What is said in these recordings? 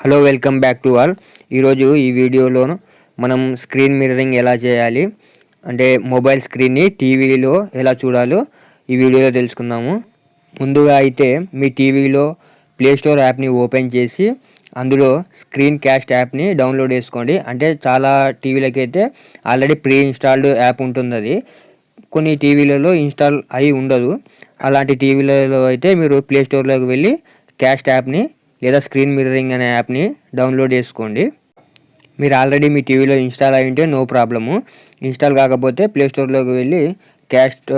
Hello welcome back to all. ఈరోజు ఈ వీడియోలో మనం స్క్రీన్ మిర్రరింగ్ ఎలా చేయాలి అంటే మొబైల్ స్క్రీన్ని టీవీలో ఎలా చూడాలో ఈ వీడియోలో తెలుసుకుందాము. ముందుగా అయితే మీ టీవీలో ప్లే స్టోర్ యాప్ని ఓపెన్ చేసి అందులో స్క్రీన్ క్యాస్ట్ యాప్ని డౌన్లోడ్ చేసుకోండి. అంటే చాలా టీవీలకి అయితే ఆల్రెడీ ప్రీ ఇన్స్టాల్డ్ యాప్ ఉంటుంది. అది కొన్ని టీవీలలో ఇన్స్టాల్ అయి ఉండదు. అలాంటి టీవీలలో అయితే మీరు ప్లే స్టోర్లోకి వెళ్ళి క్యాస్ట్ యాప్ని లేదా స్క్రీన్ మిర్రరింగ్ అనే యాప్ని డౌన్లోడ్ చేసుకోండి. మీరు ఆల్రెడీ మీ టీవీలో ఇన్స్టాల్ అయి ఉంటే నో ప్రాబ్లము. ఇన్స్టాల్ కాకపోతే ప్లే స్టోర్లోకి వెళ్ళి క్యాస్ట్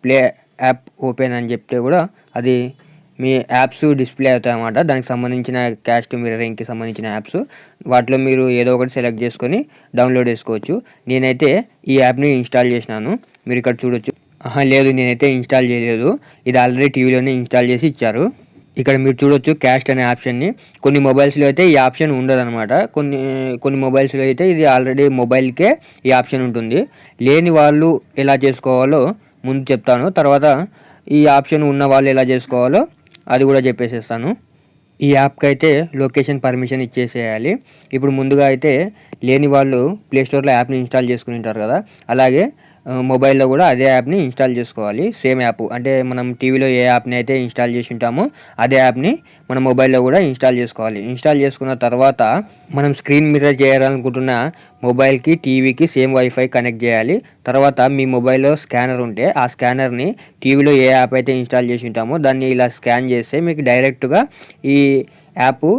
ప్లే యాప్ ఓపెన్ అని చెప్తే కూడా అది మీ యాప్స్ డిస్ప్లే అవుతాయి అన్నమాట. దానికి సంబంధించిన క్యాస్ట్ మిర్రరింగ్కి సంబంధించిన యాప్స్ వాటిలో మీరు ఏదో ఒకటి సెలెక్ట్ చేసుకొని డౌన్లోడ్ చేసుకోవచ్చు. నేనైతే ఈ యాప్ని ఇన్స్టాల్ చేసినాను. మీరు ఇక్కడ చూడొచ్చు. లేదు, నేనైతే ఇన్స్టాల్ చేయలేదు. ఇది ఆల్రెడీ టీవీలోనే ఇన్స్టాల్ చేసి ఇచ్చారు. ఇక్కడ మీరు చూడొచ్చు క్యాస్ట్ అనే ఆప్షన్ని. కొన్ని మొబైల్స్లో అయితే ఈ ఆప్షన్ ఉండదన్నమాట. కొన్ని మొబైల్స్లో అయితే ఇది ఆల్రెడీ మొబైల్కే ఈ ఆప్షన్ ఉంటుంది. లేని వాళ్ళు ఎలా చేసుకోవాలో ముందు చెప్తాను. తర్వాత ఈ ఆప్షన్ ఉన్న వాళ్ళు ఎలా చేసుకోవాలో అది కూడా చెప్పేసేస్తాను. ఈ యాప్కి అయితే లొకేషన్ పర్మిషన్ ఇచ్చేసేయాలి. ఇప్పుడు ముందుగా అయితే లేని వాళ్ళు ప్లేస్టోర్లో యాప్ని ఇన్స్టాల్ చేసుకుని ఉంటారు కదా, అలాగే మొబైల్లో కూడా అదే యాప్ని ఇన్స్టాల్ చేసుకోవాలి. సేమ్ యాప్ అంటే మనం టీవీలో ఏ యాప్ని అయితే ఇన్స్టాల్ చేసి ఉంటామో అదే యాప్ని మన మొబైల్లో కూడా ఇన్స్టాల్ చేసుకోవాలి. ఇన్స్టాల్ చేసుకున్న తర్వాత మనం స్క్రీన్ మిర్రర్ చేయాలనుకుంటున్న మొబైల్కి టీవీకి సేమ్ వైఫై కనెక్ట్ చేయాలి. తర్వాత మీ మొబైల్లో స్కానర్ ఉంటే ఆ స్కానర్ని టీవీలో ఏ యాప్ అయితే ఇన్స్టాల్ చేసి ఉంటామో దాన్ని ఇలా స్కాన్ చేస్తే మీకు డైరెక్ట్గా ఈ యాప్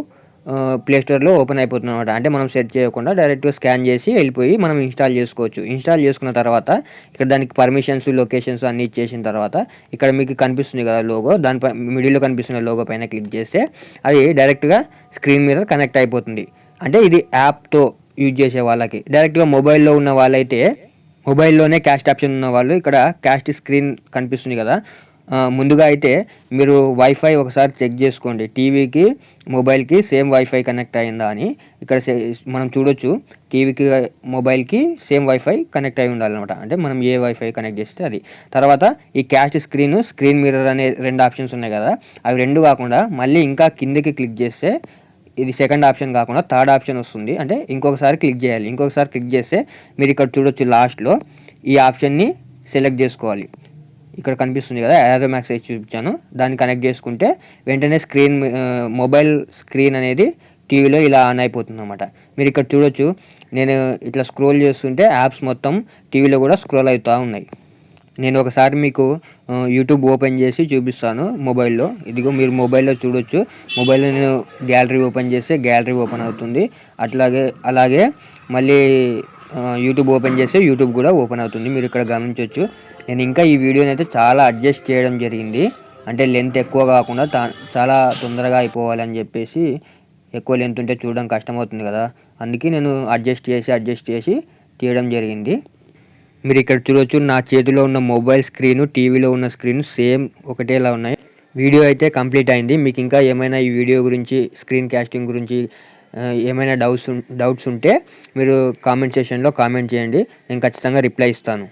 ప్లే స్టోర్లో ఓపెన్ అయిపోతుంది అనమాట. అంటే మనం సెర్చ్ చేయకుండా డైరెక్ట్గా స్కాన్ చేసి వెళ్ళిపోయి మనం ఇన్స్టాల్ చేసుకోవచ్చు. ఇన్స్టాల్ చేసుకున్న తర్వాత ఇక్కడ దానికి పర్మిషన్స్, లొకేషన్స్ అన్నీ ఇచ్చేసిన తర్వాత ఇక్కడ మీకు కనిపిస్తుంది కదా లోగో, దానిపై మిడిల్లో కనిపిస్తున్న లోగో పైన క్లిక్ చేస్తే అది డైరెక్ట్గా స్క్రీన్ మీద కనెక్ట్ అయిపోతుంది. అంటే ఇది యాప్తో యూజ్ చేసే వాళ్ళకి. డైరెక్ట్గా మొబైల్లో ఉన్న వాళ్ళైతే మొబైల్లోనే క్యాస్ట్ ఆప్షన్ ఉన్న వాళ్ళు ఇక్కడ క్యాస్ట్ స్క్రీన్ కనిపిస్తుంది కదా, ముందుగా అయితే మీరు వైఫై ఒకసారి చెక్ చేసుకోండి. టీవీకి మొబైల్కి సేమ్ వైఫై కనెక్ట్ అయిందా అని. ఇక్కడ మనం చూడొచ్చు టీవీకి మొబైల్కి సేమ్ వైఫై కనెక్ట్ అయి ఉండాలన్నమాట. అంటే మనం ఏ వైఫై కనెక్ట్ చేస్తే అది. తర్వాత ఈ క్యాస్ట్ స్క్రీన్ మిర్రర్ అనే రెండు ఆప్షన్స్ ఉన్నాయి కదా, అవి రెండు కాకుండా మళ్ళీ ఇంకా కిందకి క్లిక్ చేస్తే ఇది సెకండ్ ఆప్షన్ కాకుండా థర్డ్ ఆప్షన్ వస్తుంది. అంటే ఇంకొకసారి క్లిక్ చేయాలి. ఇంకొకసారి క్లిక్ చేస్తే మీరు ఇక్కడ చూడొచ్చు లాస్ట్లో ఈ ఆప్షన్ని సెలెక్ట్ చేసుకోవాలి. ఇక్కడ కనిపిస్తుంది కదా యారో మ్యాక్స్ అయితే చూపించాను, దాన్ని కనెక్ట్ చేసుకుంటే వెంటనే మొబైల్ స్క్రీన్ అనేది టీవీలో ఇలా ఆన్ అయిపోతుంది అన్నమాట. మీరు ఇక్కడ చూడొచ్చు, నేను ఇట్లా స్క్రోల్ చేస్తుంటే యాప్స్ మొత్తం టీవీలో కూడా స్క్రోల్ అవుతూ ఉన్నాయి. నేను ఒకసారి మీకు యూట్యూబ్ ఓపెన్ చేసి చూపిస్తాను మొబైల్లో. ఇదిగో మీరు మొబైల్లో చూడొచ్చు. మొబైల్లో నేను గ్యాలరీ ఓపెన్ చేస్తే గ్యాలరీ ఓపెన్ అవుతుంది. అలాగే మళ్ళీ యూట్యూబ్ ఓపెన్ చేస్తే యూట్యూబ్ కూడా ఓపెన్ అవుతుంది. మీరు ఇక్కడ గమనించవచ్చు. నేను ఇంకా ఈ వీడియోని అయితే చాలా అడ్జస్ట్ చేయడం జరిగింది. అంటే లెంత్ ఎక్కువ కాకుండా చాలా తొందరగా అయిపోవాలని చెప్పేసి, ఎక్కువ లెంత్ ఉంటే చూడడం కష్టమవుతుంది కదా, అందుకే నేను అడ్జస్ట్ చేసి తీయడం జరిగింది. మీరు ఇక్కడ చూడవచ్చు నా చేతిలో ఉన్న మొబైల్ స్క్రీను, టీవీలో ఉన్న స్క్రీన్ సేమ్ ఒకటేలా ఉన్నాయి. వీడియో అయితే కంప్లీట్ అయింది. మీకు ఇంకా ఏమైనా ఈ వీడియో గురించి, స్క్రీన్ క్యాస్టింగ్ గురించి ఏమైనా డౌట్స్ ఉంటే మీరు కామెంట్ సెక్షన్లో కామెంట్ చేయండి. నేను ఖచ్చితంగా రిప్లై ఇస్తాను.